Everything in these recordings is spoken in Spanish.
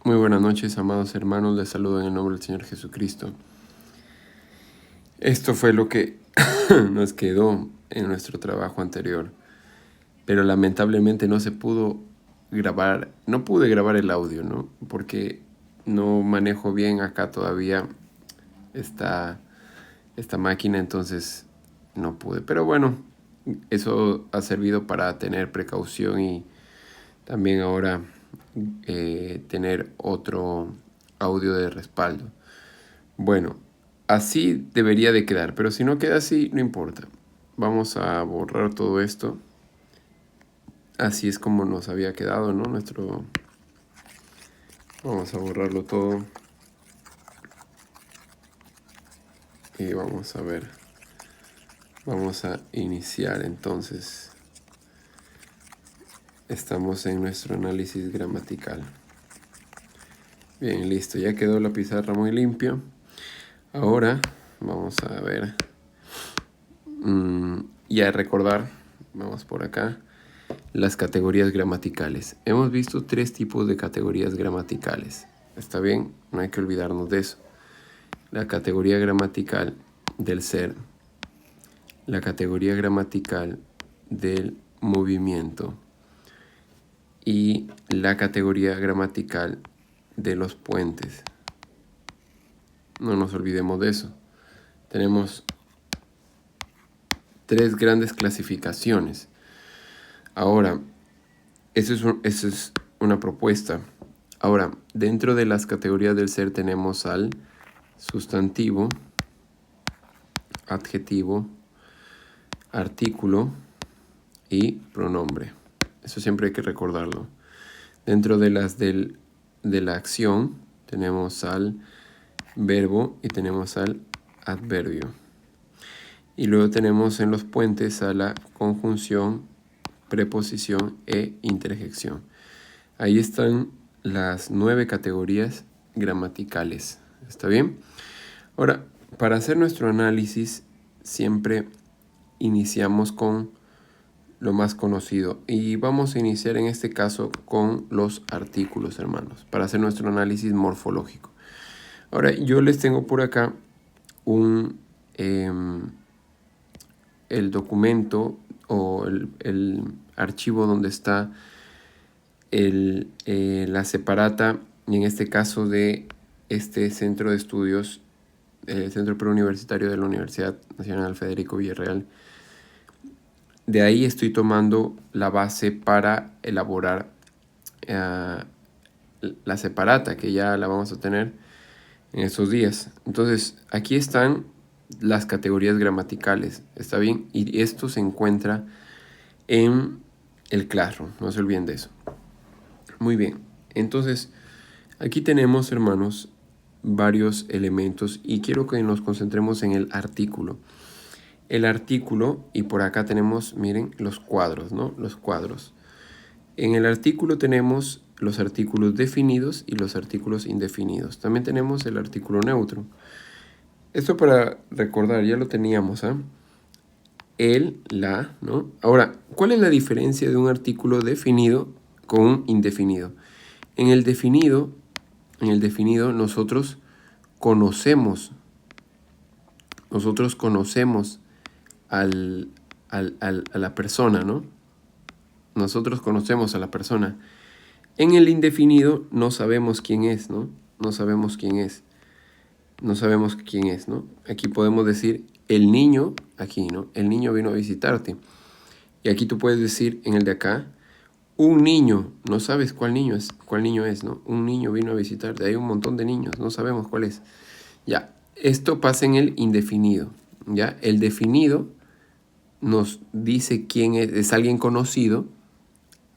Muy buenas noches, amados hermanos. Les saludo en el nombre del Señor Jesucristo. Esto fue lo que nos quedó en nuestro trabajo anterior, pero lamentablemente no se pudo grabar, no pude grabar el audio, ¿no? Porque no manejo bien acá todavía esta máquina, entonces no pude. Pero bueno, eso ha servido para tener precaución y también ahora tener otro audio de respaldo. Bueno, así debería de quedar, pero si no queda así, no importa. Vamos a borrar todo esto. Así es como nos había quedado, ¿no? Vamos a borrarlo todo. Y vamos a ver. Vamos a iniciar entonces. Estamos en nuestro análisis gramatical. Bien, listo. Ya quedó la pizarra muy limpia. Ahora vamos a ver. Y a recordar. Vamos por acá. Las categorías gramaticales. Hemos visto 3 tipos de categorías gramaticales. ¿Está bien? No hay que olvidarnos de eso. La categoría gramatical del ser, la categoría gramatical del movimiento y la categoría gramatical de los puentes. No nos olvidemos de eso. Tenemos 3 grandes clasificaciones. Ahora, eso es una propuesta. Ahora, dentro de las categorías del ser tenemos al sustantivo, adjetivo, artículo y pronombre. Eso siempre hay que recordarlo. Dentro de las de la acción tenemos al verbo y tenemos al adverbio. Y luego tenemos en los puentes a la conjunción, preposición e interjección. Ahí están las 9 categorías gramaticales. ¿Está bien? Ahora, para hacer nuestro análisis, siempre iniciamos con lo más conocido. Y vamos a iniciar en este caso con los artículos, hermanos, para hacer nuestro análisis morfológico. Ahora, yo les tengo por acá el documento o el archivo donde está la separata, y en este caso de este centro de estudios, el Centro Preuniversitario de la Universidad Nacional Federico Villarreal. De ahí estoy tomando la base para elaborar la separata, que ya la vamos a tener en estos días. Entonces, aquí están las categorías gramaticales, ¿está bien? Y esto se encuentra en el Classroom, no se olviden de eso. Muy bien, entonces, aquí tenemos, hermanos, varios elementos y quiero que nos concentremos en el artículo. El artículo, y por acá tenemos, miren, los cuadros, ¿no? Los cuadros. En el artículo tenemos los artículos definidos y los artículos indefinidos. También tenemos el artículo neutro. Esto para recordar, ya lo teníamos, ¿ah? El, la, ¿no? Ahora, ¿cuál es la diferencia de un artículo definido con un indefinido? En el definido nosotros conocemos a la persona, ¿no? Nosotros conocemos a la persona. En el indefinido no sabemos quién es, ¿no? No sabemos quién es, ¿no? Aquí podemos decir el niño, aquí, ¿no? El niño vino a visitarte. Y aquí tú puedes decir en el de acá, un niño, no sabes cuál niño es, ¿no? Un niño vino a visitarte. Hay un montón de niños, no sabemos cuál es. Ya, esto pasa en el indefinido, ¿ya? El definido nos dice quién es alguien conocido.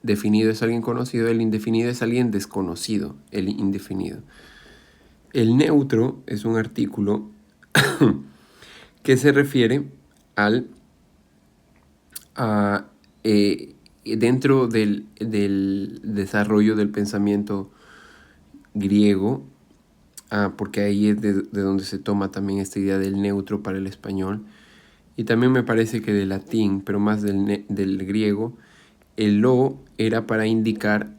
Definido es alguien conocido, el indefinido es alguien desconocido, el indefinido. El neutro es un artículo que se refiere dentro del desarrollo del pensamiento griego, porque ahí es de donde se toma también esta idea del neutro para el español, y también me parece que del latín, pero más del griego. El lo era para indicar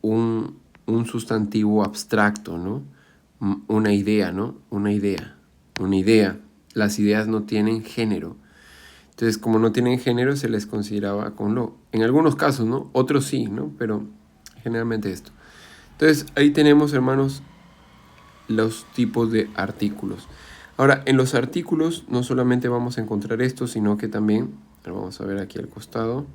un un sustantivo abstracto, ¿no? Una idea, ¿no? Una idea. Las ideas no tienen género. Entonces, como no tienen género, se les consideraba con lo. En algunos casos, ¿no? Otros sí, ¿no? Pero generalmente esto. Entonces, ahí tenemos, hermanos, los tipos de artículos. Ahora, en los artículos no solamente vamos a encontrar esto, sino que también, vamos a ver aquí al costado,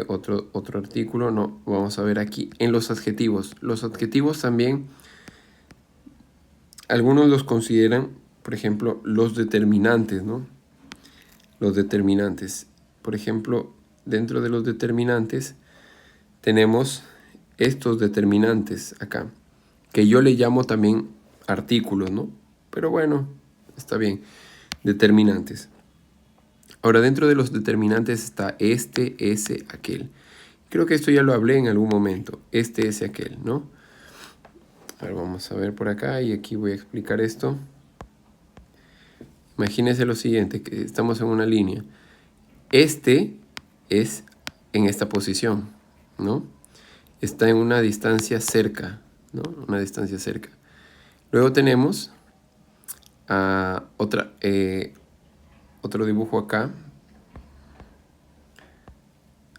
otro artículo, no, vamos a ver aquí en los adjetivos. Los adjetivos también, algunos los consideran, por ejemplo, los determinantes, ¿no? Los determinantes. Por ejemplo, dentro de los determinantes tenemos estos determinantes acá, que yo le llamo también artículos, ¿no? Pero bueno, está bien. Determinantes. Ahora, dentro de los determinantes está este, ese, aquel. Creo que esto ya lo hablé en algún momento. Este, ese, aquel, ¿no? A ver, vamos a ver por acá y aquí voy a explicar esto. Imagínense lo siguiente, que estamos en una línea. Este es en esta posición, ¿no? Está en una distancia cerca, ¿no? Una distancia cerca. Luego tenemos otro dibujo acá.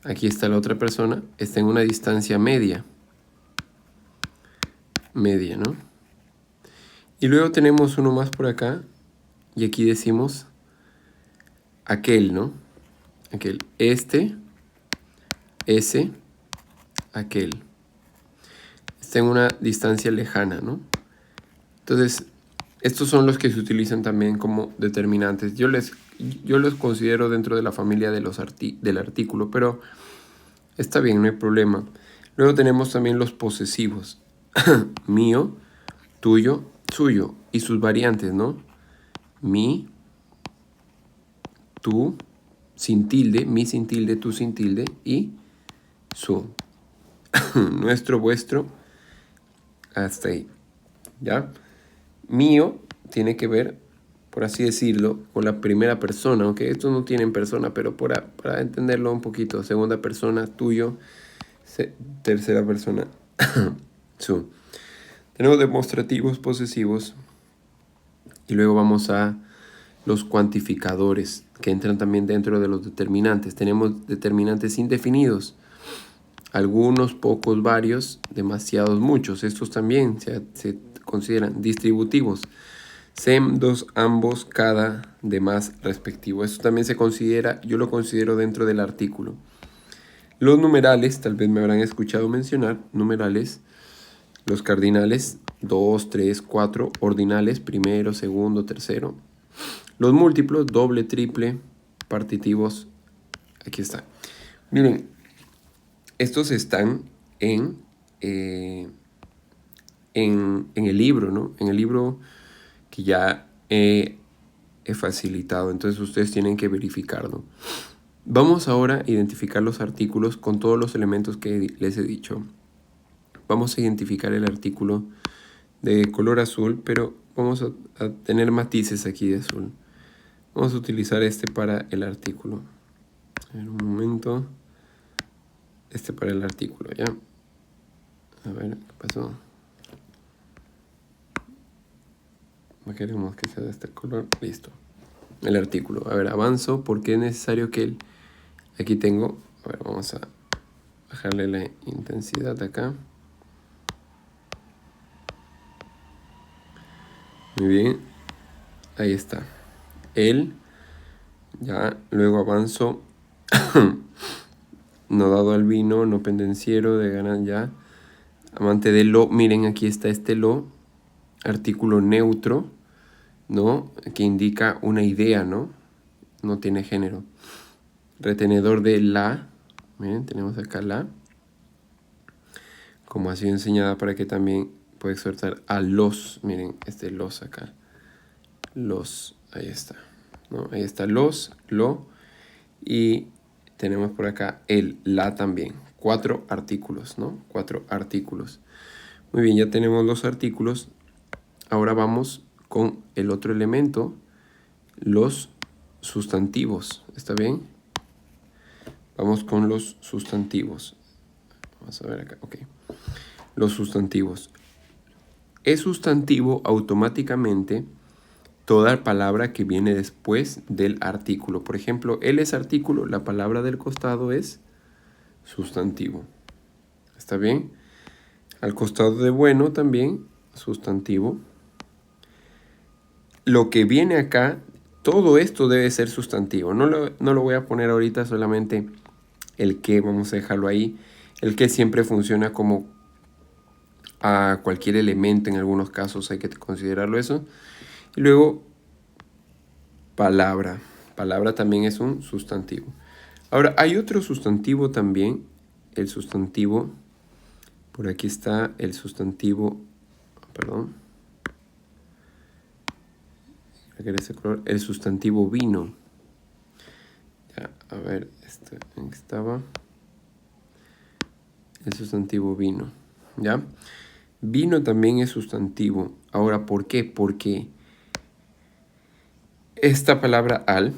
Aquí está la otra persona. Está en una distancia media. Media, ¿no? Y luego tenemos uno más por acá. Y aquí decimos aquel, ¿no? Aquel. Este, ese, aquel. Está en una distancia lejana, ¿no? Entonces, estos son los que se utilizan también como determinantes. Yo los considero dentro de la familia de del artículo, pero está bien, no hay problema. Luego tenemos también los posesivos. Mío, tuyo, suyo. Y sus variantes, ¿no? Mi, tú, sin tilde, mi sin tilde, tú sin tilde y su. Nuestro, vuestro, hasta ahí. ¿Ya? Mío tiene que ver, por así decirlo, con la primera persona, aunque estos no tienen persona, pero para entenderlo un poquito, segunda persona, tuyo, tercera persona, su. Tenemos demostrativos, posesivos, y luego vamos a los cuantificadores, que entran también dentro de los determinantes. Tenemos determinantes indefinidos, algunos, pocos, varios, demasiados, muchos. Estos también se consideran distributivos. Sem, dos, ambos, cada, demás, respectivo. Esto también se considera, yo lo considero dentro del artículo. Los numerales, tal vez me habrán escuchado mencionar, numerales, los cardinales, 2, 3, 4, ordinales, primero, segundo, tercero. Los múltiplos, doble, triple, partitivos, aquí está. Miren, estos están en el libro, ¿no? En el libro que ya he facilitado, entonces ustedes tienen que verificarlo. Vamos ahora a identificar los artículos con todos los elementos que les he dicho. Vamos a identificar el artículo de color azul, pero vamos a tener matices aquí de azul. Vamos a utilizar este para el artículo. A ver, un momento. Este para el artículo, ¿ya? A ver, ¿qué pasó? No queremos que sea de este color. Listo. El artículo. A ver, avanzo porque es necesario que aquí tengo. A ver, vamos a bajarle la intensidad acá. Muy bien. Ahí está. Ya, luego avanzo. No dado al vino, no pendenciero, de ganas ya. Amante de lo. Miren, aquí está este lo. Artículo neutro, ¿no? Que indica una idea, ¿no? No tiene género. Retenedor de la. Miren, tenemos acá la. Como ha sido enseñada para que también pueda exhortar a los. Miren, este los acá. Los, ahí está. ¿No? Ahí está los, lo. Y tenemos por acá el la también. 4 artículos, ¿no? 4 artículos. Muy bien, ya tenemos los artículos. Ahora vamos con el otro elemento, los sustantivos. ¿Está bien? Vamos con los sustantivos. Vamos a ver acá, ok. Los sustantivos. Es sustantivo automáticamente toda palabra que viene después del artículo. Por ejemplo, él es artículo, la palabra del costado es sustantivo. ¿Está bien? Al costado de bueno también, sustantivo. Lo que viene acá, todo esto debe ser sustantivo. No lo voy a poner ahorita, solamente el que, vamos a dejarlo ahí. El que siempre funciona como a cualquier elemento, en algunos casos hay que considerarlo eso. Y luego, palabra. Palabra también es un sustantivo. Ahora, hay otro sustantivo también, el sustantivo, por aquí está el sustantivo, perdón, el sustantivo vino. Ya, a ver, ¿en qué estaba? El sustantivo vino, ¿ya? Vino también es sustantivo. Ahora, ¿por qué? Porque esta palabra al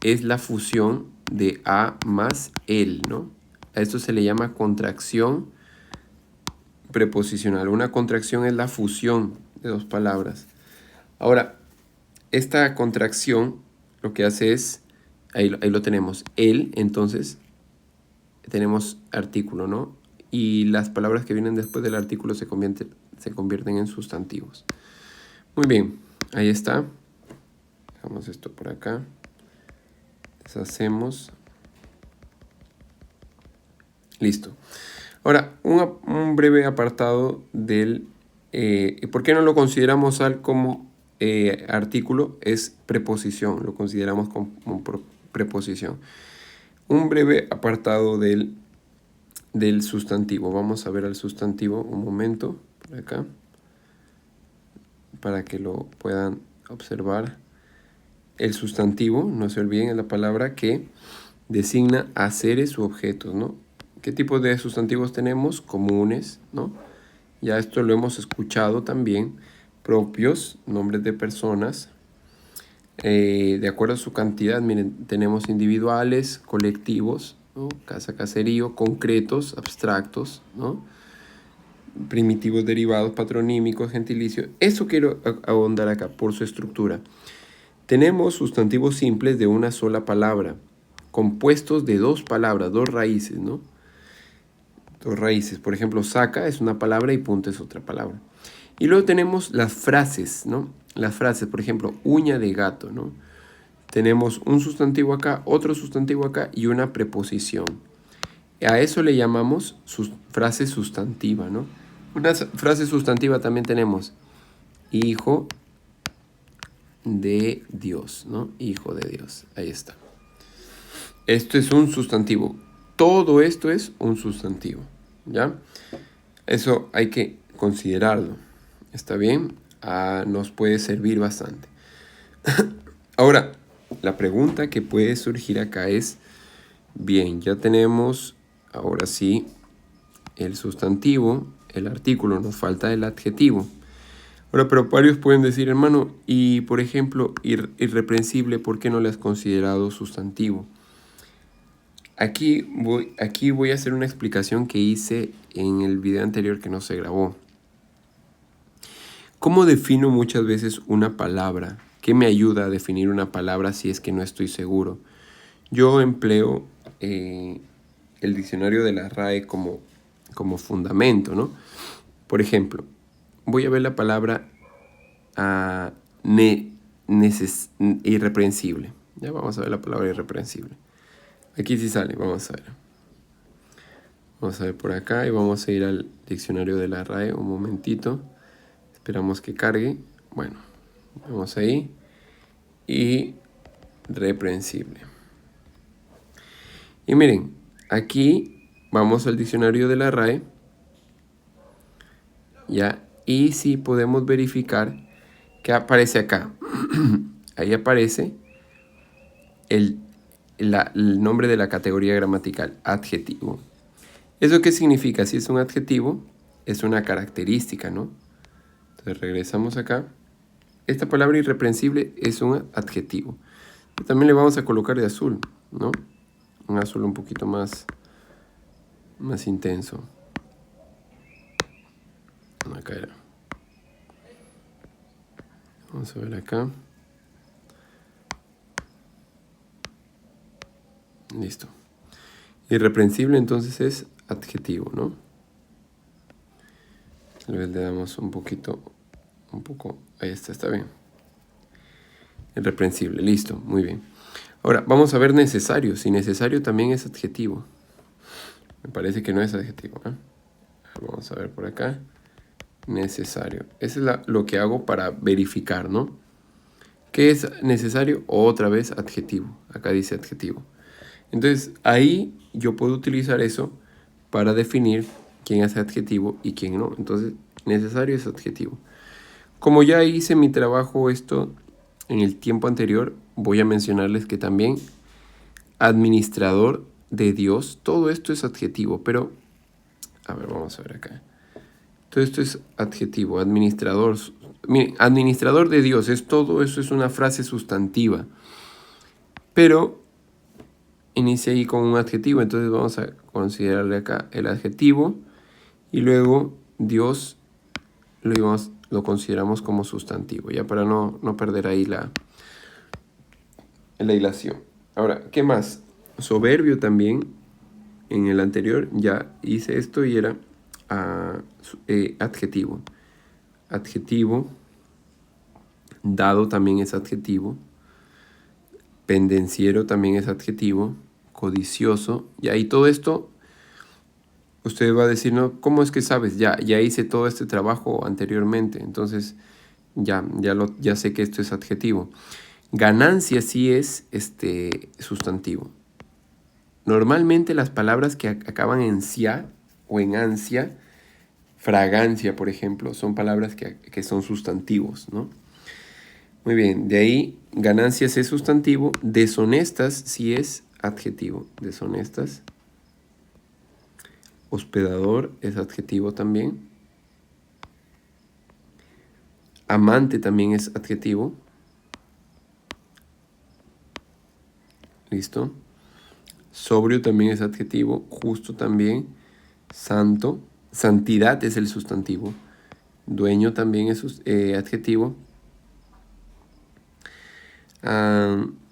es la fusión de a más el, ¿no? A esto se le llama contracción preposicional. Una contracción es la fusión de dos palabras. Ahora, esta contracción lo que hace es, ahí lo tenemos, el, entonces tenemos artículo, ¿no? Y las palabras que vienen después del artículo se convierten en sustantivos. Muy bien, ahí está. Dejamos esto por acá. Deshacemos. Listo. Ahora, un breve apartado del... ¿por qué no lo consideramos al como artículo? Es preposición, lo consideramos como preposición. Un breve apartado del sustantivo. Vamos a ver al sustantivo un momento, por acá, para que lo puedan observar. El sustantivo, no se olviden, es la palabra que designa a seres u objetos, ¿no? ¿Qué tipo de sustantivos tenemos? Comunes, ¿no? Ya esto lo hemos escuchado también. Propios, nombres de personas. De acuerdo a su cantidad, miren, tenemos individuales, colectivos, ¿no? Casa, caserío, concretos, abstractos, ¿no? Primitivos, derivados, patronímicos, gentilicios. Eso quiero ahondar acá por su estructura. Tenemos sustantivos simples de una sola palabra, compuestos de dos palabras, dos raíces, ¿no? Dos raíces. Por ejemplo, saca es una palabra y punto es otra palabra. Y luego tenemos las frases, ¿no? Las frases, por ejemplo, uña de gato, ¿no? Tenemos un sustantivo acá, otro sustantivo acá y una preposición. A eso le llamamos frase sustantiva, ¿no? Una frase sustantiva también tenemos hijo de Dios, ¿no? Hijo de Dios, ahí está. Esto es un sustantivo. Todo esto es un sustantivo, ¿ya? Eso hay que considerarlo, ¿está bien? Nos puede servir bastante. Ahora, la pregunta que puede surgir acá es, bien, ya tenemos, ahora sí, el sustantivo, el artículo, nos falta el adjetivo. Ahora, pero varios pueden decir, hermano, y por ejemplo, irreprensible, ¿por qué no le has considerado sustantivo? Aquí voy a hacer una explicación que hice en el video anterior que no se grabó. ¿Cómo defino muchas veces una palabra? ¿Qué me ayuda a definir una palabra si es que no estoy seguro? Yo empleo el diccionario de la RAE como fundamento, ¿no? Por ejemplo, voy a ver la palabra irreprensible. Ya vamos a ver la palabra irreprensible. Aquí sí sale, vamos a ver. Vamos a ver por acá y vamos a ir al diccionario de la RAE un momentito. Esperamos que cargue. Bueno, vamos ahí. Y reprensible. Y miren, aquí vamos al diccionario de la RAE. ¿Ya? Y si podemos verificar que aparece acá. Ahí aparece el nombre de la categoría gramatical, adjetivo. ¿Eso qué significa? Si es un adjetivo, es una característica, ¿no? Entonces regresamos acá. Esta palabra irreprensible es un adjetivo. También le vamos a colocar de azul, ¿no? Un azul un poquito más más intenso. Acá era. Vamos a ver acá. Listo. Irreprensible entonces es adjetivo, ¿no? Tal vez le damos un poco. Ahí está bien. Irreprensible, listo, muy bien. Ahora, vamos a ver necesario. Si necesario también es adjetivo. Me parece que no es adjetivo, ¿eh? Vamos a ver por acá. Necesario. Eso es lo que hago para verificar, ¿no? ¿Qué es necesario? Otra vez adjetivo. Acá dice adjetivo. Entonces, ahí yo puedo utilizar eso para definir quién es adjetivo y quién no. Entonces, necesario es adjetivo. Como ya hice mi trabajo esto en el tiempo anterior, voy a mencionarles que también administrador de Dios, todo esto es adjetivo, pero, a ver, vamos a ver acá. Todo esto es adjetivo, administrador. Miren, administrador de Dios, todo eso es una frase sustantiva. Pero inicia ahí con un adjetivo, entonces vamos a considerarle acá el adjetivo y luego Dios lo consideramos como sustantivo, ya para no perder ahí la hilación. Ahora, ¿qué más? Soberbio también, en el anterior ya hice esto y era adjetivo. Adjetivo, dado también es adjetivo, pendenciero también es adjetivo, codicioso, y ahí todo esto, usted va a decir, no, ¿cómo es que sabes? Ya hice todo este trabajo anteriormente, entonces ya sé que esto es adjetivo. Ganancia sí es sustantivo. Normalmente las palabras que acaban en cia o en ansia, fragancia, por ejemplo, son palabras que son sustantivos, ¿no? Muy bien, de ahí ganancias es sustantivo, deshonestas sí es adjetivo, deshonestas. Hospedador es adjetivo también. Amante también es adjetivo. ¿Listo? Sobrio también es adjetivo, justo también. Santo, santidad es el sustantivo. Dueño también es adjetivo.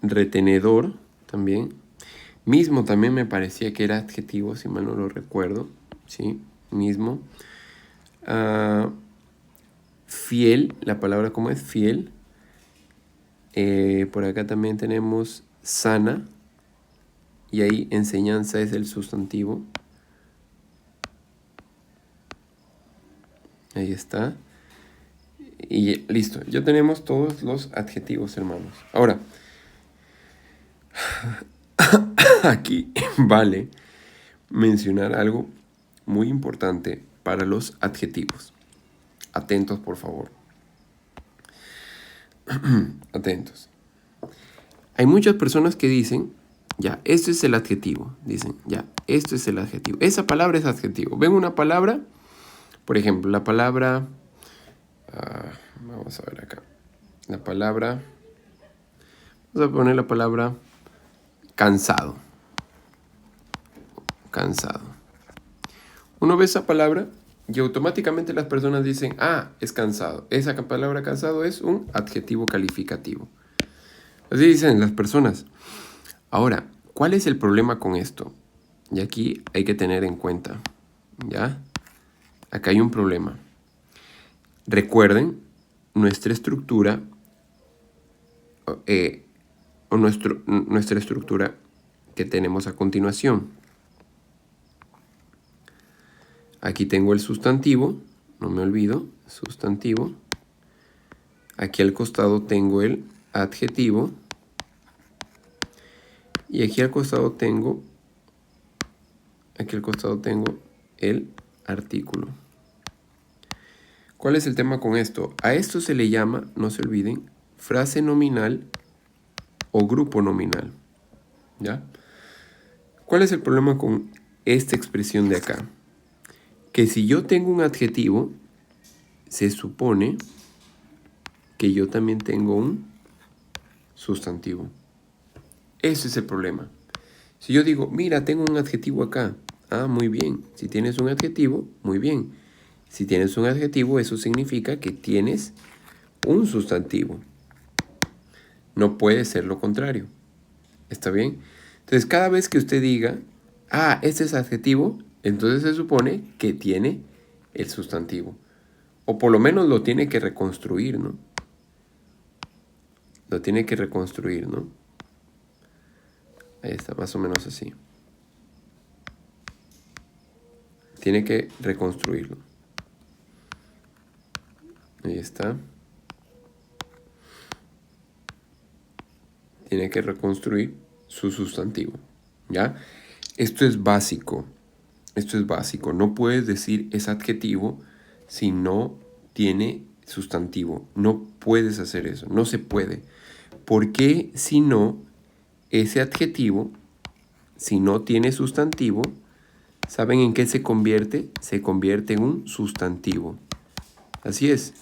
Retenedor también. Mismo también me parecía que era adjetivo, si mal no lo recuerdo. ¿Sí? Mismo. Fiel, la palabra como es fiel. Por acá también tenemos sana. Y ahí enseñanza es el sustantivo. Ahí está. Y listo, ya tenemos todos los adjetivos, hermanos. Ahora, aquí vale mencionar algo muy importante para los adjetivos. Atentos, por favor. Atentos. Hay muchas personas que dicen, ya, esto es el adjetivo. Dicen, ya, esto es el adjetivo. Esa palabra es adjetivo. Ven una palabra, por ejemplo, la palabra... vamos a ver acá. La palabra... Vamos a poner la palabra cansado. Cansado. Uno ve esa palabra y automáticamente las personas dicen, es cansado. Esa palabra cansado es un adjetivo calificativo. Así dicen las personas. Ahora, ¿cuál es el problema con esto? Y aquí hay que tener en cuenta, ¿ya? Acá hay un problema. Recuerden nuestra estructura, nuestra estructura que tenemos a continuación. Aquí tengo el sustantivo, no me olvido, sustantivo. Aquí al costado tengo el adjetivo. Y aquí al costado tengo el artículo. ¿Cuál es el tema con esto? A esto se le llama, no se olviden, frase nominal o grupo nominal. ¿Ya? ¿Cuál es el problema con esta expresión de acá? Que si yo tengo un adjetivo, se supone que yo también tengo un sustantivo. Ese es el problema. Si yo digo, mira, tengo un adjetivo acá, Ah, muy bien. Si tienes un adjetivo, muy bien. Si tienes un adjetivo, eso significa que tienes un sustantivo. No puede ser lo contrario. ¿Está bien? Entonces, cada vez que usted diga, ah, este es adjetivo, entonces se supone que tiene el sustantivo. O por lo menos lo tiene que reconstruir, ¿no? Lo tiene que reconstruir, ¿no? Ahí está, más o menos así. Tiene que reconstruirlo. Ahí está. Tiene que reconstruir su sustantivo, ¿ya? Esto es básico. Esto es básico. No puedes decir es adjetivo si no tiene sustantivo. No puedes hacer eso. No se puede. Porque si no, ese adjetivo, si no tiene sustantivo, ¿saben en qué se convierte? Se convierte en un sustantivo. Así es.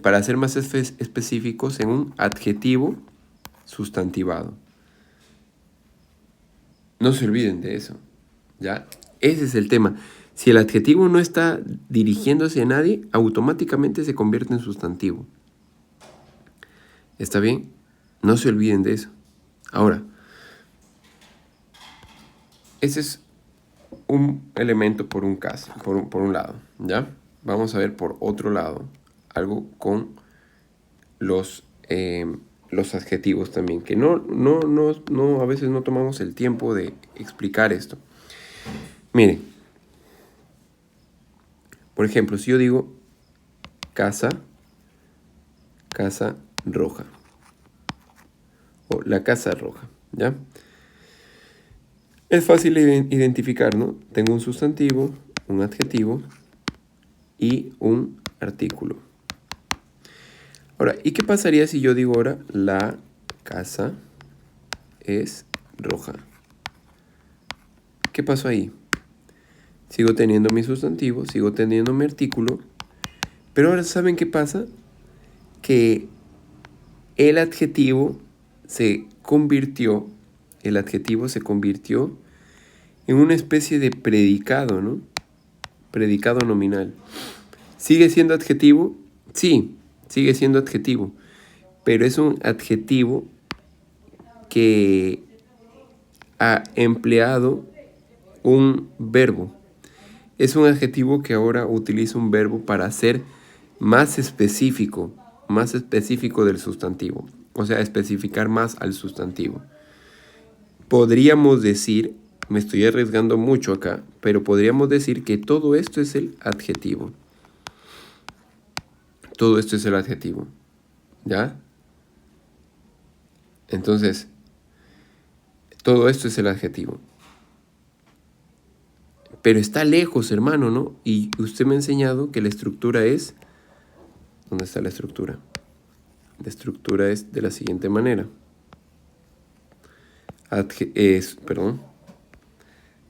Para ser más específicos, en un adjetivo sustantivado. No se olviden de eso, ¿ya? Ese es el tema. Si el adjetivo no está dirigiéndose a nadie, automáticamente se convierte en sustantivo. ¿Está bien? No se olviden de eso. Ahora, ese es un elemento por un caso, por un lado, ¿ya? Vamos a ver por otro lado algo con los adjetivos también, que no, a veces no tomamos el tiempo de explicar esto. Miren, por ejemplo, si yo digo casa roja, o la casa roja, ¿ya? Es fácil identificar, ¿no? Tengo un sustantivo, un adjetivo y un artículo. Ahora, ¿y qué pasaría si yo digo ahora la casa es roja? ¿Qué pasó ahí? Sigo teniendo mi sustantivo, sigo teniendo mi artículo, pero ahora ¿saben qué pasa? Que el adjetivo se convirtió en una especie de predicado, ¿no? Predicado nominal. ¿Sigue siendo adjetivo? Sí, sigue siendo adjetivo, pero es un adjetivo que ha empleado un verbo. Es un adjetivo que ahora utiliza un verbo para ser más específico del sustantivo. O sea, especificar más al sustantivo. Podríamos decir, me estoy arriesgando mucho acá, pero podríamos decir que todo esto es el adjetivo. Todo esto es el adjetivo. ¿Ya? Entonces, todo esto es el adjetivo. Pero está lejos, hermano, ¿no? Y usted me ha enseñado que la estructura es... ¿Dónde está la estructura? La estructura es de la siguiente manera.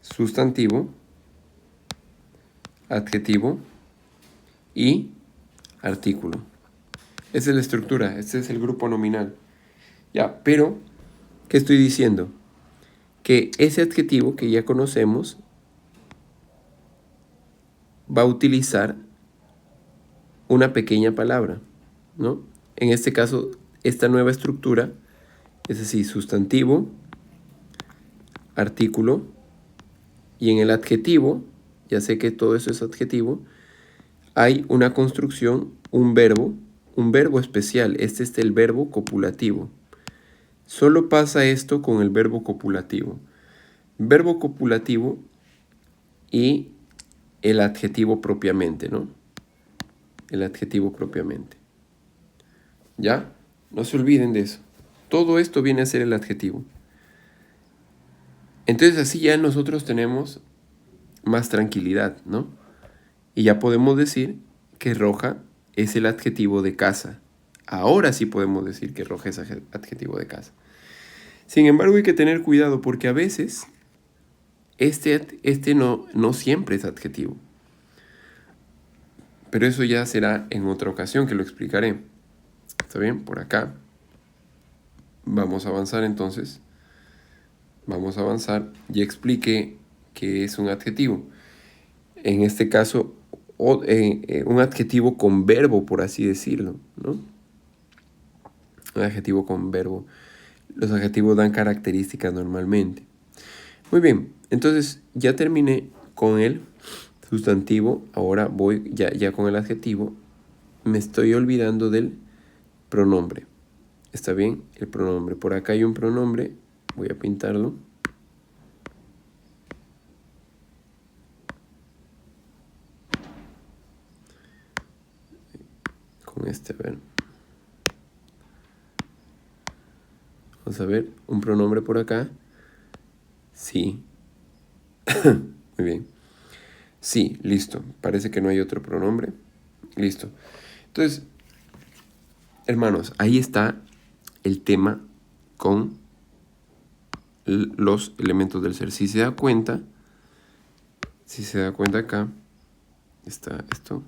Sustantivo, adjetivo y artículo. Esa es la estructura, este es el grupo nominal. Ya, pero, ¿qué estoy diciendo? Que ese adjetivo que ya conocemos va a utilizar una pequeña palabra, ¿no? En este caso, esta nueva estructura es así, sustantivo, artículo, y en el adjetivo, ya sé que todo eso es adjetivo, hay una construcción, un verbo especial. Este es el verbo copulativo. Solo pasa esto con el verbo copulativo. Verbo copulativo y el adjetivo propiamente, ¿no? El adjetivo propiamente. ¿Ya? No se olviden de eso. Todo esto viene a ser el adjetivo. Entonces así ya nosotros tenemos más tranquilidad, ¿no? Y ya podemos decir que roja es el adjetivo de casa. Ahora sí podemos decir que roja es adjetivo de casa. Sin embargo, hay que tener cuidado porque a veces este no siempre es adjetivo. Pero eso ya será en otra ocasión que lo explicaré. ¿Está bien? Por acá. Vamos a avanzar entonces. Vamos a avanzar. Ya expliqué que es un adjetivo. En este caso, un adjetivo con verbo, por así decirlo, ¿no? Un adjetivo con verbo. Los adjetivos dan características normalmente. Muy bien, entonces ya terminé con el sustantivo. Ahora voy ya con el adjetivo. Me estoy olvidando del pronombre. ¿Está bien? El pronombre. Por acá hay un pronombre. Voy a pintarlo. Con este, a ver. Vamos a ver, un pronombre por acá. Sí. Muy bien. Sí, listo. Parece que no hay otro pronombre. Listo. Entonces, hermanos, ahí está el tema con los elementos del ser. Si se da cuenta acá, está esto.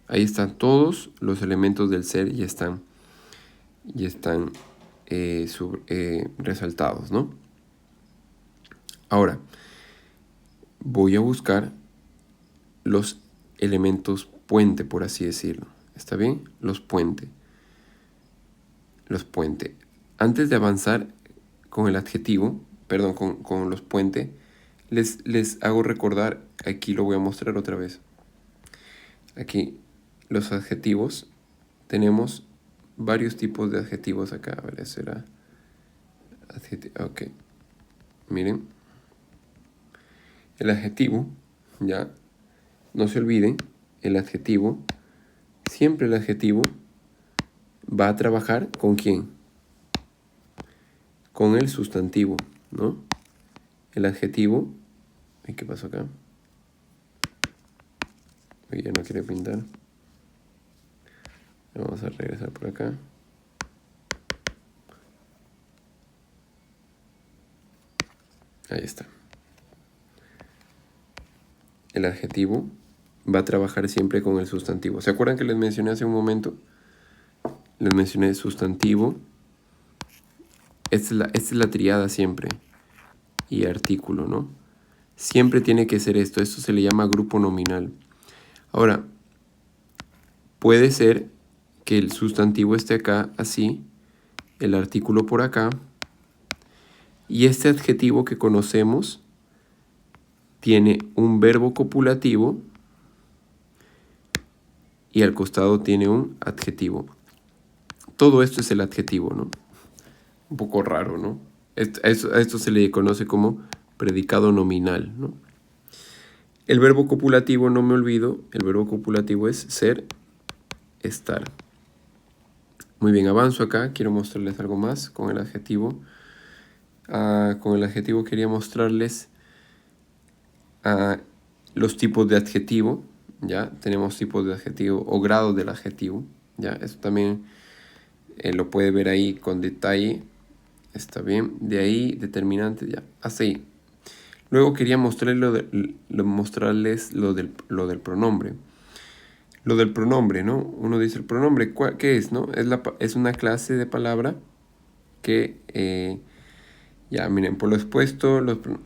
Ahí están todos los elementos del ser y están resaltados, ¿no? Ahora, voy a buscar los elementos puente, por así decirlo. ¿Está bien? Los puente. Los puente. Antes de avanzar con el adjetivo, perdón, con los puente, les hago recordar, aquí lo voy a mostrar otra vez. Aquí, los adjetivos, tenemos varios tipos de adjetivos acá. A ver, será adjetivo. Ok. Miren. El adjetivo, ya, no se olviden, el adjetivo, siempre el adjetivo va a trabajar ¿con quién? Con el sustantivo, ¿no? El adjetivo, ¿qué pasó acá? Oye, ya no quiere pintar. Vamos a regresar por acá. Ahí está. El adjetivo va a trabajar siempre con el sustantivo. ¿Se acuerdan que les mencioné hace un momento? Les mencioné sustantivo. Esta es la triada siempre. Y artículo, ¿no? Siempre tiene que ser esto. Esto se le llama grupo nominal. Ahora, puede ser que el sustantivo esté acá, así, el artículo por acá, y este adjetivo que conocemos tiene un verbo copulativo y al costado tiene un adjetivo. Todo esto es el adjetivo, ¿no? Un poco raro, ¿no? A esto se le conoce como predicado nominal, ¿no? El verbo copulativo, no me olvido, el verbo copulativo es ser, estar. Muy bien, avanzo acá, quiero mostrarles algo más con el adjetivo. Con el adjetivo quería mostrarles los tipos de adjetivo, ¿ya? Tenemos tipos de adjetivo o grados del adjetivo, ¿ya? Eso también lo puede ver ahí con detalle, está bien. De ahí, determinantes, ya, hasta ahí. Luego quería mostrarles lo del pronombre. Lo del pronombre, ¿no? Uno dice el pronombre, ¿qué es, no? Es una clase de palabra que, ya, miren, por lo expuesto,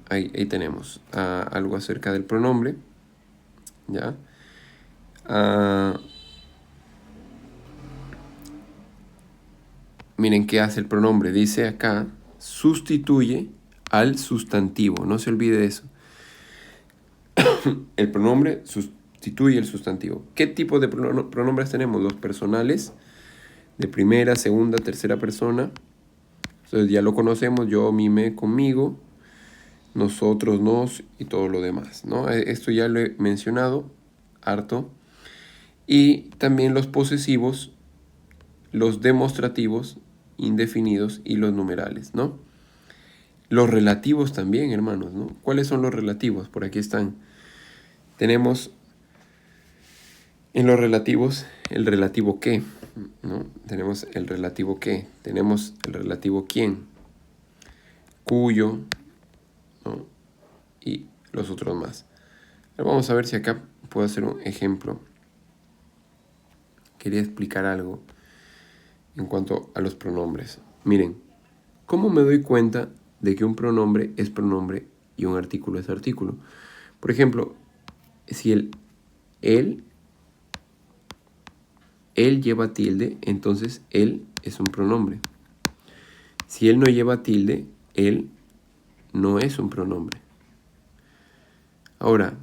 ahí tenemos algo acerca del pronombre, ¿ya? Miren qué hace el pronombre. Dice acá, sustituye al sustantivo. No se olvide de eso. El pronombre sustituye el sustantivo. ¿Qué tipo de pronombres tenemos? Los personales, de primera, segunda, tercera persona. Entonces ya lo conocemos, yo, mí, me, conmigo, nosotros, nos y todo lo demás, ¿no? Esto ya lo he mencionado, harto. Y también los posesivos, los demostrativos, indefinidos y los numerales, ¿no? Los relativos también, hermanos, ¿no? ¿Cuáles son los relativos? Por aquí están. Tenemos en los relativos el relativo qué, ¿no? Tenemos el relativo qué, tenemos el relativo quién, cuyo, ¿no? Y los otros más. Ahora vamos a ver si acá puedo hacer un ejemplo. Quería explicar algo en cuanto a los pronombres. Miren, ¿cómo me doy cuenta de que un pronombre es pronombre y un artículo es artículo. Por ejemplo, si él lleva tilde, entonces él es un pronombre. Si él no lleva tilde, él no es un pronombre. Ahora,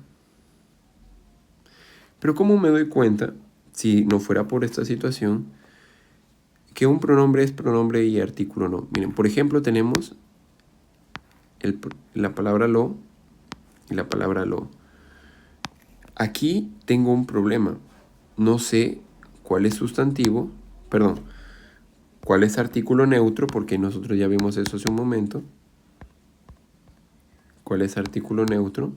pero ¿cómo me doy cuenta, si no fuera por esta situación, que un pronombre es pronombre y artículo no? Miren, por ejemplo, tenemos la palabra lo y la palabra lo. Aquí tengo un problema. No sé cuál es sustantivo, perdón, cuál es artículo neutro, porque nosotros ya vimos eso hace un momento. ¿Cuál es artículo neutro?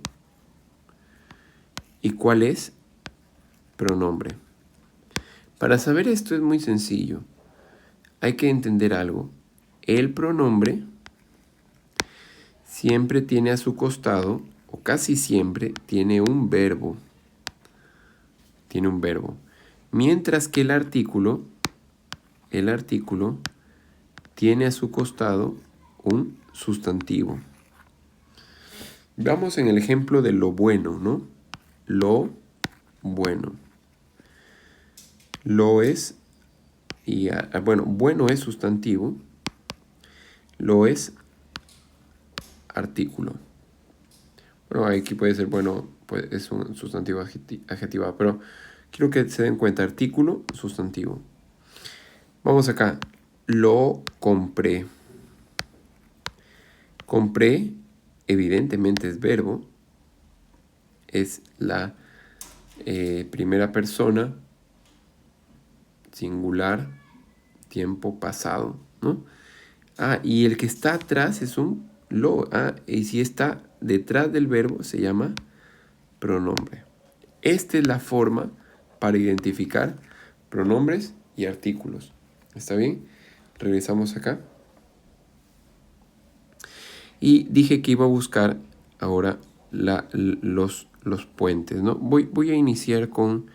¿Y cuál es pronombre? Para saber esto es muy sencillo. Hay que entender algo. El pronombre siempre tiene a su costado, o casi siempre, tiene un verbo. Tiene un verbo. Mientras que el artículo tiene a su costado un sustantivo. Vamos en el ejemplo de lo bueno, ¿no? Lo bueno. Lo es, y bueno es sustantivo, lo es artículo. Bueno, aquí puede ser bueno, pues es un sustantivo adjetivado, pero quiero que se den cuenta, artículo, sustantivo. Vamos acá, lo compré. Compré, evidentemente es verbo, es la primera persona, singular, tiempo pasado, ¿no? Y el que está atrás es un lo. Y si está detrás del verbo se llama pronombre. Esta es la forma para identificar pronombres y artículos. ¿Está bien? Regresamos acá. Y dije que iba a buscar ahora los puentes, ¿no? Voy a iniciar con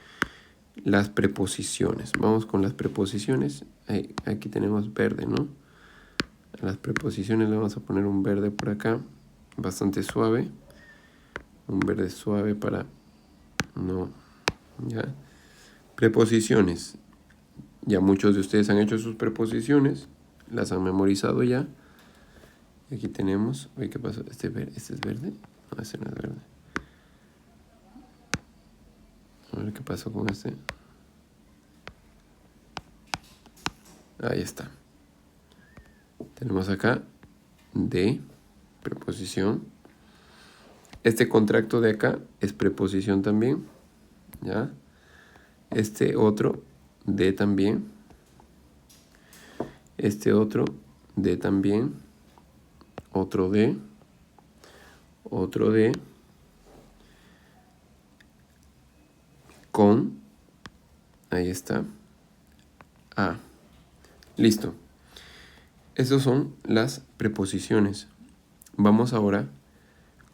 las preposiciones. Vamos con las preposiciones. Aquí tenemos verde, ¿no? A las preposiciones le vamos a poner un verde por acá, bastante suave. Un verde suave para no, ¿ya? Preposiciones. Ya muchos de ustedes han hecho sus preposiciones, las han memorizado ya. Y aquí tenemos, oye, ¿qué pasó? ¿Este es verde? No, este no es verde. A ver qué pasó con este. Ahí está. Tenemos acá de, preposición. Este contracto de acá es preposición también, ¿ya? Este otro, de también. Este otro, de también. Otro de. Otro de. Con. Ahí está. A. Listo. Esas son las preposiciones. Vamos ahora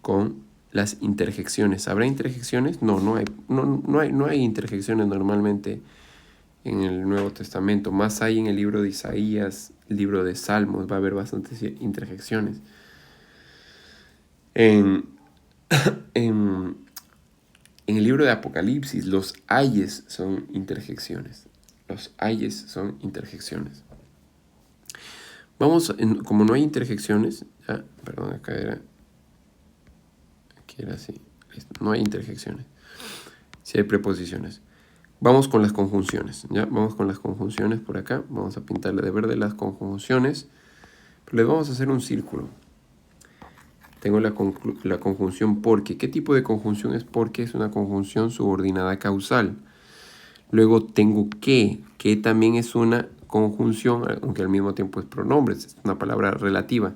con las interjecciones. ¿Habrá interjecciones? No hay interjecciones normalmente en el Nuevo Testamento. Más hay en el libro de Isaías, el libro de Salmos, va a haber bastantes interjecciones. En el libro de Apocalipsis, los ayes son interjecciones. Los ayes son interjecciones. Como no hay interjecciones, perdón, acá era así, no hay interjecciones, si hay preposiciones. Vamos con las conjunciones, ¿ya? Vamos con las conjunciones por acá, vamos a pintarle de verde las conjunciones, pero les vamos a hacer un círculo. Tengo la conjunción porque. ¿Qué tipo de conjunción es porque? Es una conjunción subordinada causal. Luego tengo que también es una conjunción, aunque al mismo tiempo es pronombres, es una palabra relativa.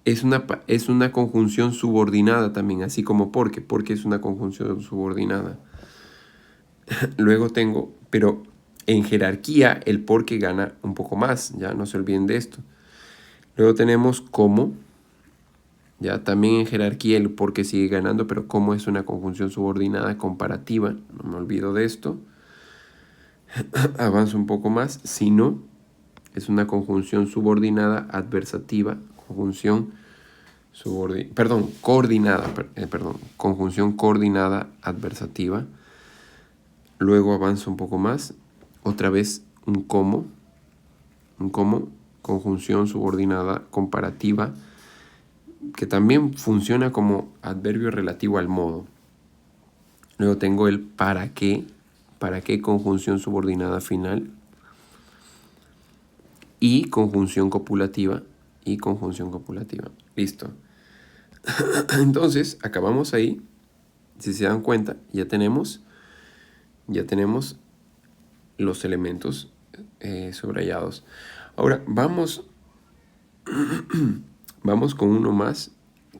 Es una conjunción subordinada también, así como porque es una conjunción subordinada. Luego tengo, pero en jerarquía el porque gana un poco más, ya no se olviden de esto. Luego tenemos como, ya también en jerarquía el porque sigue ganando, pero como es una conjunción subordinada comparativa, no me olvido de esto. Avanzo un poco más, si no, es una conjunción subordinada adversativa, conjunción conjunción coordinada adversativa. Luego avanzo un poco más, otra vez un como, conjunción subordinada comparativa, que también funciona como adverbio relativo al modo. Luego tengo el para qué conjunción subordinada final, y conjunción copulativa, Listo. Entonces, acabamos ahí. Si se dan cuenta, ya tenemos los elementos subrayados. Ahora, vamos con uno más,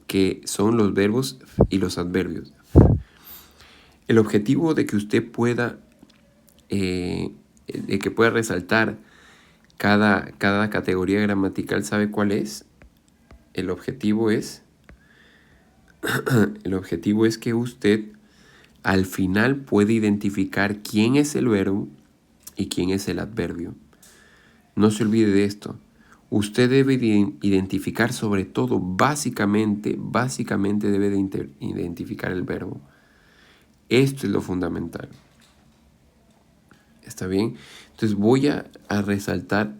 que son los verbos y los adverbios. El objetivo de que usted pueda resaltar cada categoría gramatical, ¿sabe cuál es? El objetivo es que usted al final puede identificar quién es el verbo y quién es el adverbio. No se olvide de esto. Usted debe identificar, sobre todo, básicamente debe de identificar el verbo. Esto es lo fundamental. ¿Está bien? Entonces voy a resaltar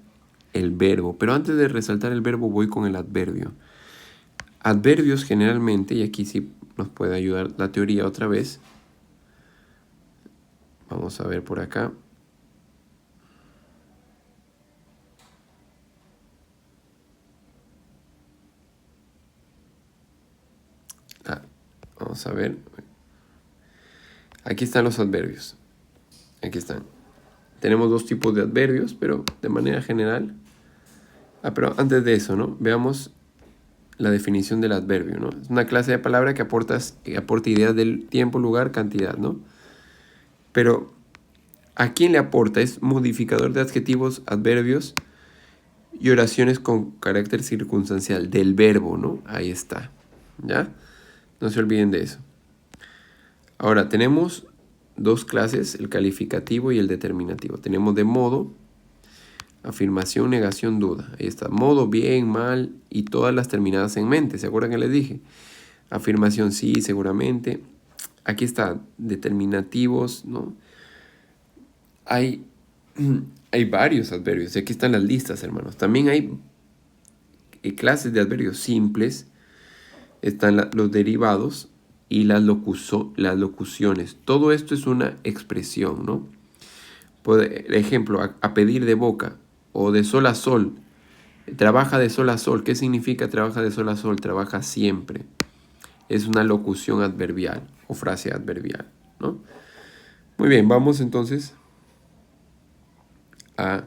el verbo, pero antes de resaltar el verbo voy con el adverbio. Adverbios generalmente, y aquí sí nos puede ayudar la teoría otra vez. Vamos a ver por acá. Vamos a ver. Aquí están los adverbios. Aquí están. Tenemos dos tipos de adverbios, pero de manera general. Pero antes de eso, ¿no? Veamos la definición del adverbio, ¿no? Es una clase de palabra que aporta ideas del tiempo, lugar, cantidad, ¿no? Pero ¿a quién le aporta? Es modificador de adjetivos, adverbios y oraciones con carácter circunstancial del verbo, ¿no? Ahí está, ¿ya? No se olviden de eso. Ahora, tenemos dos clases, el calificativo y el determinativo. Tenemos de modo, afirmación, negación, duda. Ahí está, modo, bien, mal y todas las terminadas en mente. ¿Se acuerdan que les dije? Afirmación, sí, seguramente. Aquí está, determinativos, ¿no? Hay varios adverbios. Aquí están las listas, hermanos. También hay clases de adverbios simples. Están los derivados y las locuciones. Todo esto es una expresión, ¿no? Por ejemplo, a pedir de boca o de sol a sol. Trabaja de sol a sol. ¿Qué significa trabaja de sol a sol? Trabaja siempre. Es una locución adverbial o frase adverbial, ¿no? Muy bien, vamos entonces a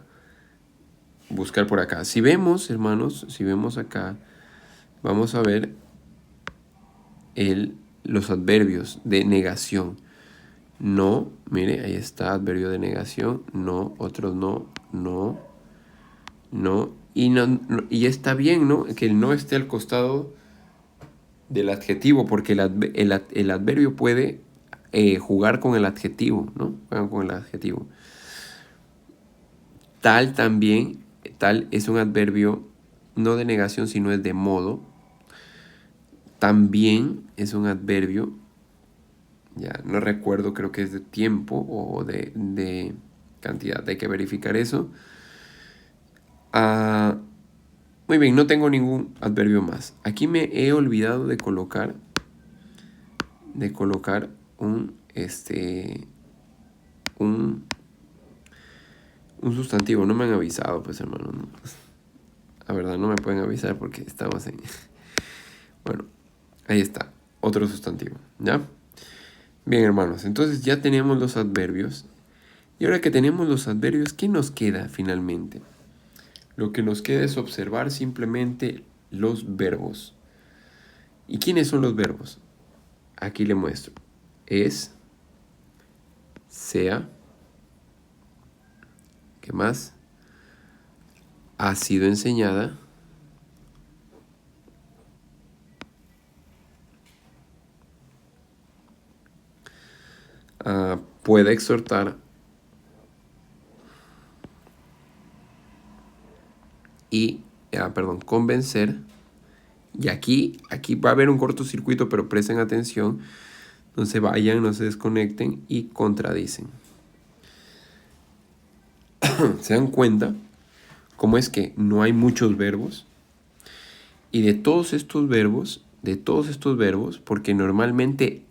buscar por acá. Si vemos, hermanos, acá, vamos a ver los adverbios de negación. No, mire, ahí está, adverbio de negación. No, otros no, no, no. Y está bien, ¿no? Que el no esté al costado del adjetivo, porque el adverbio puede jugar con el adjetivo, ¿no? Juegan con el adjetivo. Tal es un adverbio no de negación, sino es de modo. También es un adverbio, ya no recuerdo, creo que es de tiempo o de cantidad, hay que verificar eso. Muy bien, no tengo ningún adverbio más. Aquí me he olvidado de colocar un sustantivo. No me han avisado, pues, hermano. No. La verdad, no me pueden avisar porque estamos en... Bueno, ahí está, otro sustantivo, ¿ya? Bien, hermanos, entonces ya tenemos los adverbios. Y ahora que tenemos los adverbios, ¿qué nos queda finalmente? Lo que nos queda es observar simplemente los verbos. ¿Y quiénes son los verbos? Aquí le muestro. Es, sea, ¿qué más? Ha sido enseñada. Puede exhortar. Y, convencer Y aquí va a haber un cortocircuito, pero presten atención. No se vayan, no se desconecten y contradicen. ¿Se dan cuenta cómo es que no hay muchos verbos? Y de todos estos verbos, porque normalmente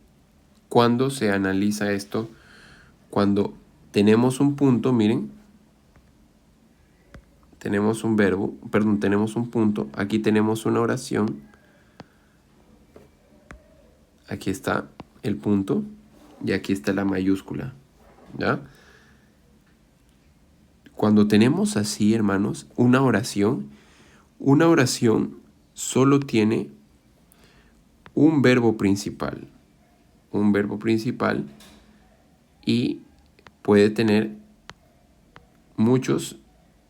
cuando se analiza esto, cuando tenemos un punto, miren, tenemos un verbo, perdón, tenemos un punto, aquí tenemos una oración, aquí está el punto y aquí está la mayúscula, ¿ya? Cuando tenemos así, hermanos, una oración solo tiene un verbo principal y puede tener muchos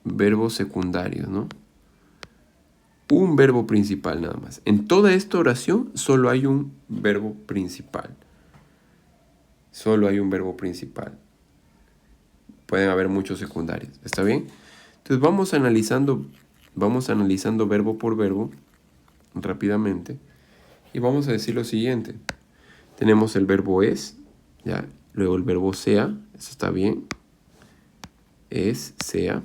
verbos secundarios, ¿no? Un verbo principal nada más. En toda esta oración solo hay un verbo principal. Solo hay un verbo principal. Pueden haber muchos secundarios. ¿Está bien? Entonces vamos analizando verbo por verbo rápidamente. Y vamos a decir lo siguiente. Tenemos el verbo es, ¿ya? Luego el verbo sea, eso está bien. Es, sea.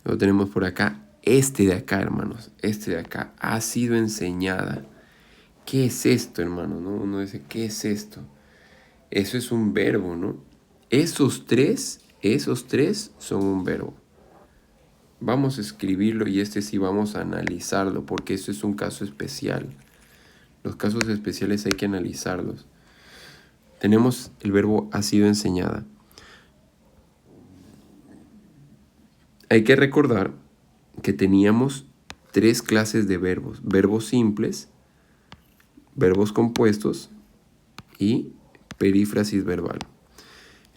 Luego tenemos por acá, este de acá, hermanos. Este de acá ha sido enseñada. ¿Qué es esto, hermano? ¿No? Uno dice, ¿qué es esto? Eso es un verbo, ¿no? Esos tres son un verbo. Vamos a escribirlo y este sí vamos a analizarlo porque esto es un caso especial. Los casos especiales hay que analizarlos. Tenemos el verbo ha sido enseñada. Hay que recordar que teníamos tres clases de verbos. Verbos simples, verbos compuestos y perífrasis verbal.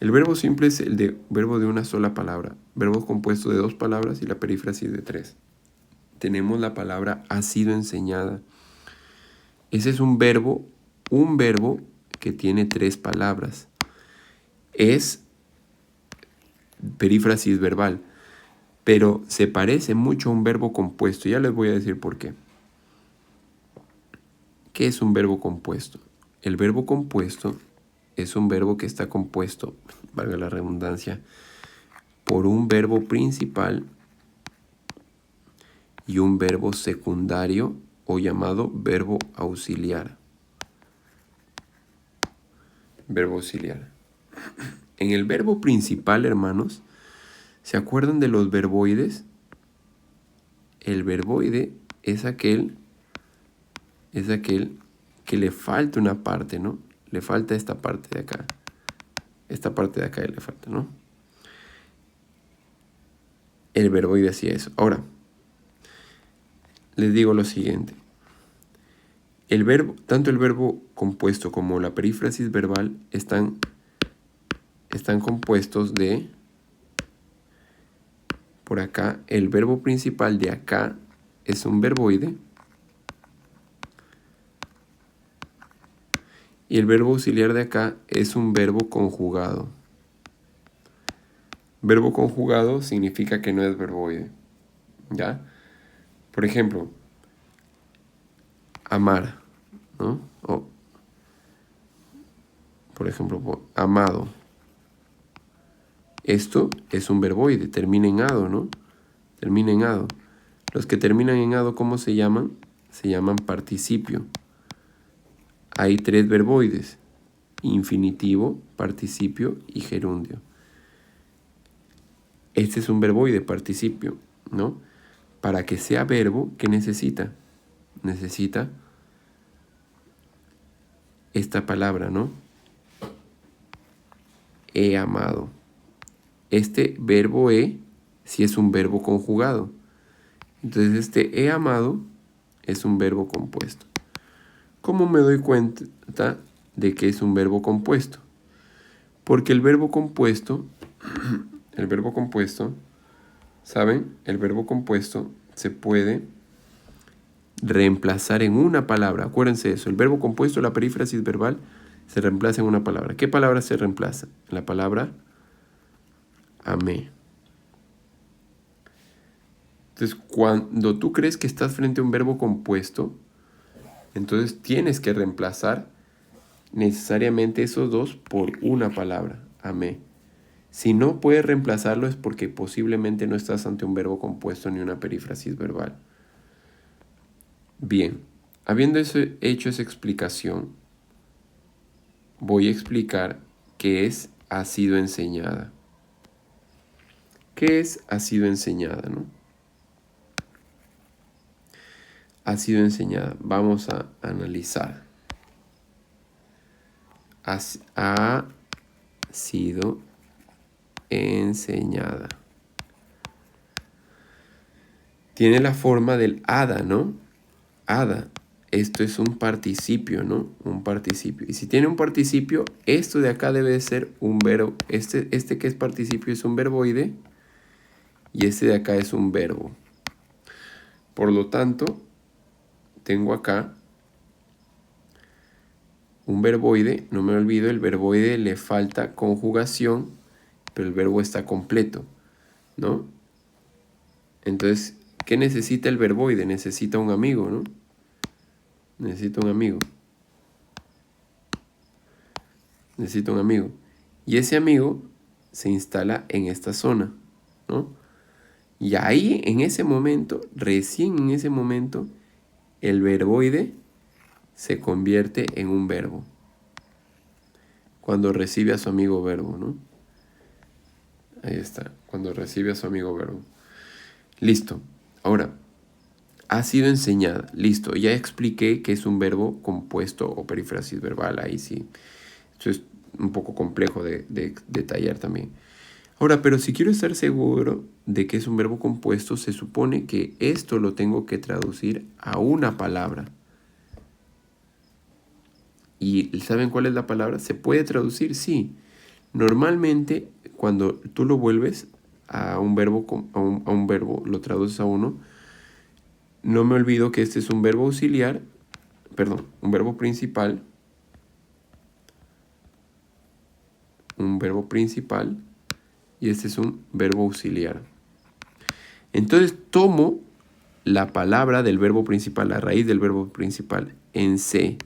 El verbo simple es el verbo de una sola palabra. Verbo compuesto de 2 palabras y la perífrasis de 3. Tenemos la palabra ha sido enseñada. Ese es un verbo que tiene 3 palabras. Es perífrasis verbal, pero se parece mucho a un verbo compuesto. Ya les voy a decir por qué. ¿Qué es un verbo compuesto? El verbo compuesto es un verbo que está compuesto, valga la redundancia, por un verbo principal y un verbo secundario o llamado verbo auxiliar. Verbo auxiliar. En el verbo principal, hermanos, ¿se acuerdan de los verboides? El verboide es aquel que le falta una parte, ¿no? Le falta esta parte de acá. Esta parte de acá le falta, ¿no? El verboide hacía eso. Ahora, les digo lo siguiente. Tanto el verbo compuesto como la perífrasis verbal están compuestos de, por acá, el verbo principal de acá es un verboide y el verbo auxiliar de acá es un verbo conjugado. Verbo conjugado significa que no es verboide, ¿ya? Por ejemplo, amar, ¿no? O, por ejemplo, amado. Esto es un verboide, termina en ado, ¿no? Termina en ado. Los que terminan en ado, ¿cómo se llaman? Se llaman participio. Hay 3 verboides: infinitivo, participio y gerundio. Este es un verboide, participio, ¿no? Para que sea verbo, ¿qué necesita? Necesita esta palabra, ¿no? He amado. Este verbo sí es un verbo conjugado. Entonces este he amado es un verbo compuesto. ¿Cómo me doy cuenta de que es un verbo compuesto? Porque el verbo compuesto, ¿saben? El verbo compuesto se puede reemplazar en una palabra. Acuérdense de eso. El verbo compuesto, la perífrasis verbal, se reemplaza en una palabra. ¿Qué palabra se reemplaza? La palabra amé. Entonces, cuando tú crees que estás frente a un verbo compuesto, entonces tienes que reemplazar necesariamente esos dos por una palabra, amé. Si no puedes reemplazarlo es porque posiblemente no estás ante un verbo compuesto ni una perífrasis verbal. Bien, habiendo hecho esa explicación, voy a explicar qué es ha sido enseñada. ¿Qué es ha sido enseñada, no? Ha sido enseñada. Vamos a analizar. Ha sido enseñada. Tiene la forma del hada, ¿no? Hada. Esto es un participio, ¿no? Un participio. Y si tiene un participio, esto de acá debe ser un verbo. Este que es participio es un verboide y este de acá es un verbo. Por lo tanto, tengo acá un verboide. No me olvido, el verboide le falta conjugación, pero el verbo está completo, ¿no? Entonces, ¿qué necesita el verboide? Necesita un amigo, ¿no? Necesita un amigo. Necesita un amigo. Y ese amigo se instala en esta zona, ¿no? Y ahí, en ese momento, recién en ese momento, el verboide se convierte en un verbo. Cuando recibe a su amigo verbo, ¿no? Ahí está, cuando recibe a su amigo verbo. Listo. Ahora, ha sido enseñada. Listo, ya expliqué que es un verbo compuesto o perífrasis verbal. Ahí sí. Esto es un poco complejo de detallar también. Ahora, pero si quiero estar seguro de que es un verbo compuesto, se supone que esto lo tengo que traducir a una palabra. ¿Y saben cuál es la palabra? ¿Se puede traducir? Sí. Normalmente, cuando tú lo vuelves a un verbo, a un verbo, lo traduces a uno, no me olvido que este es un verbo auxiliar, perdón, un verbo principal, y este es un verbo auxiliar. Entonces tomo la palabra del verbo principal, la raíz del verbo principal, en C.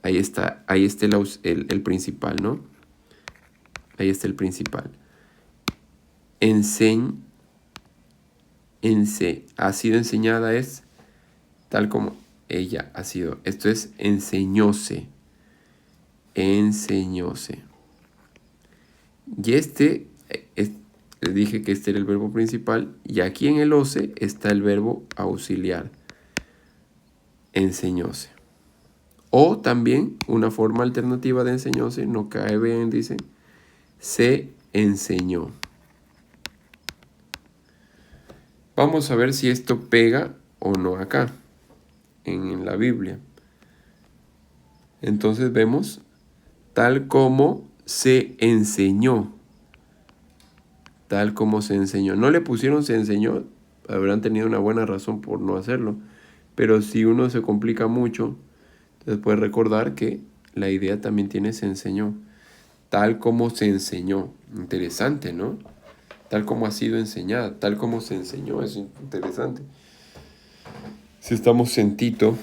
Ahí está el principal, ¿no? Ahí está el principal. En C, ha sido enseñada es tal como ella ha sido. Esto es enseñóse. Enseñóse. Y les dije que este era el verbo principal. Y aquí en el OSE está el verbo auxiliar. Enseñóse. O también una forma alternativa de enseñóse, no cae bien, dice, se enseñó. Vamos a ver si esto pega o no acá, en la Biblia. Entonces vemos, tal como se enseñó. Tal como se enseñó. No le pusieron se enseñó, habrán tenido una buena razón por no hacerlo. Pero si uno se complica mucho, entonces puede recordar que la idea también tiene se enseñó. Tal como se enseñó. Interesante, ¿no? Tal como ha sido enseñada, tal como se enseñó, es interesante. Si estamos en Tito,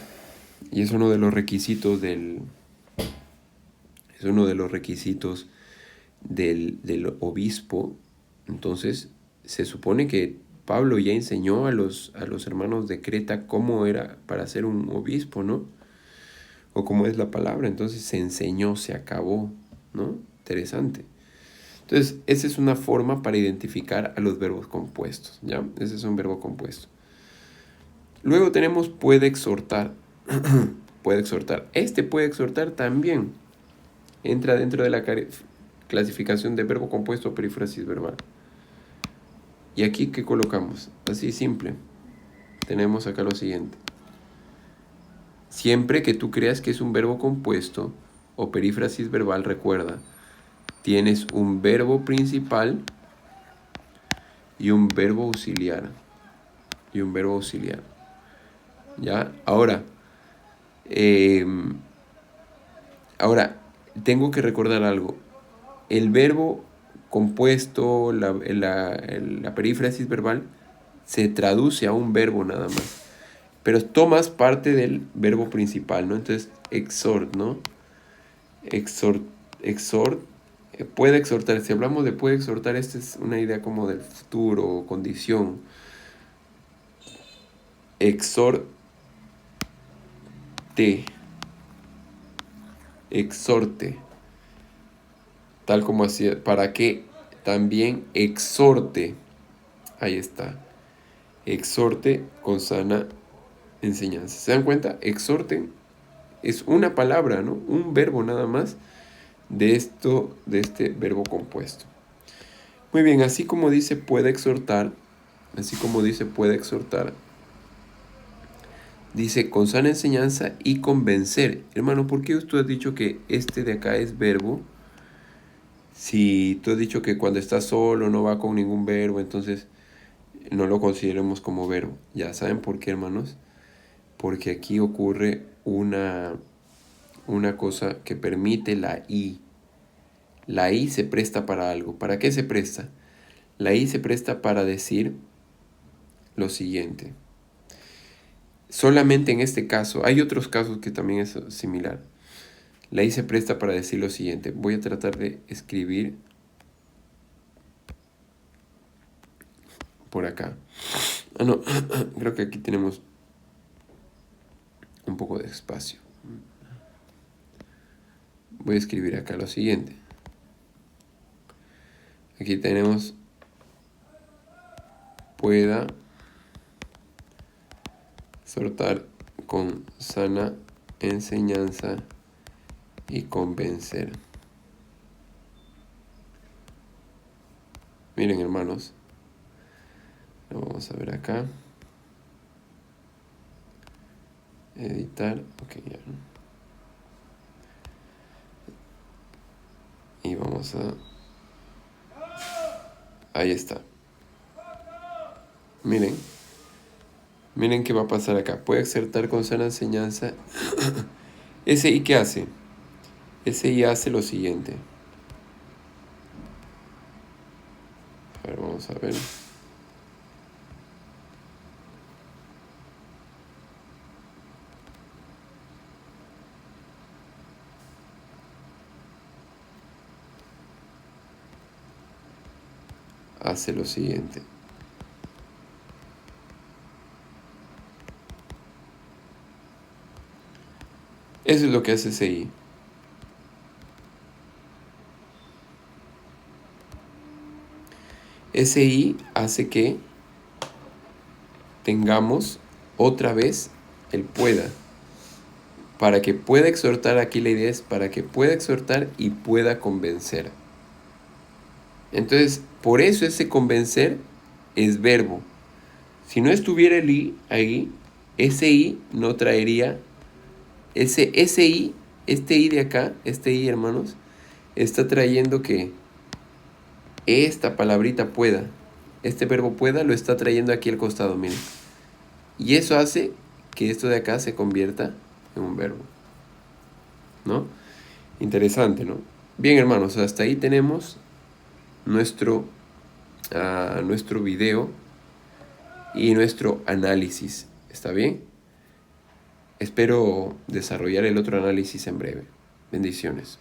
y es uno de los requisitos del obispo, entonces se supone que Pablo ya enseñó a los hermanos de Creta cómo era para ser un obispo, ¿no? O cómo es la palabra, entonces se enseñó, se acabó, ¿no? Interesante. Entonces, esa es una forma para identificar a los verbos compuestos, ¿ya? Ese es un verbo compuesto. Luego tenemos puede exhortar. Puede exhortar. Este puede exhortar también entra dentro de la clasificación de verbo compuesto o perífrasis verbal. ¿Y aquí qué colocamos? Así simple. Tenemos acá lo siguiente. Siempre que tú creas que es un verbo compuesto o perífrasis verbal, recuerda, tienes un verbo principal y un verbo auxiliar. ¿Ya? Ahora, tengo que recordar algo. El verbo compuesto, la perífrasis verbal, se traduce a un verbo nada más. Pero tomas parte del verbo principal, ¿no? Entonces, exhort, ¿no? Exhort, puede exhortar. Si hablamos de puede exhortar, esta es una idea como del futuro, condición. Exhorte. Exhorte. Tal como hacía, para que también exhorte. Ahí está. Exhorte con sana enseñanza. ¿Se dan cuenta? Exhorten es una palabra, ¿no? Un verbo nada más de este verbo compuesto. Muy bien, así como dice puede exhortar, dice con sana enseñanza y convencer. Hermano, ¿por qué tú has dicho que este de acá es verbo? Si tú has dicho que cuando estás solo no va con ningún verbo, entonces no lo consideremos como verbo. Ya saben por qué, hermanos. Porque aquí ocurre una cosa que permite la I. La I se presta para algo. ¿Para qué se presta? La I se presta para decir lo siguiente. Solamente en este caso, hay otros casos que también es similar. La I se presta para decir lo siguiente. Voy a tratar de escribir por acá. No, creo que aquí tenemos un poco de espacio. Voy a escribir acá lo siguiente. Aquí tenemos pueda exhortar con sana enseñanza y convencer. Miren, hermanos, lo vamos a ver acá. Editar, ok, ya. Y vamos a... Ahí está. Miren. Miren qué va a pasar acá. Puede exertar con sana enseñanza. ¿Ese I qué hace? Ese I hace lo siguiente. A ver, vamos a ver. Hace lo siguiente. Eso es lo que hace ese I. Ese I hace que tengamos otra vez el pueda. Para que pueda exhortar, aquí la idea es para que pueda exhortar y pueda convencer. Entonces, por eso ese convencer es verbo. Si no estuviera el I ahí, ese I no traería, ese I, este I de acá, este I, hermanos, está trayendo que esta palabrita pueda, este verbo pueda, lo está trayendo aquí al costado, miren. Y eso hace que esto de acá se convierta en un verbo, ¿no? Interesante, ¿no? Bien, hermanos, hasta ahí tenemos nuestro video y nuestro análisis. ¿Está bien? Espero desarrollar el otro análisis en breve. Bendiciones.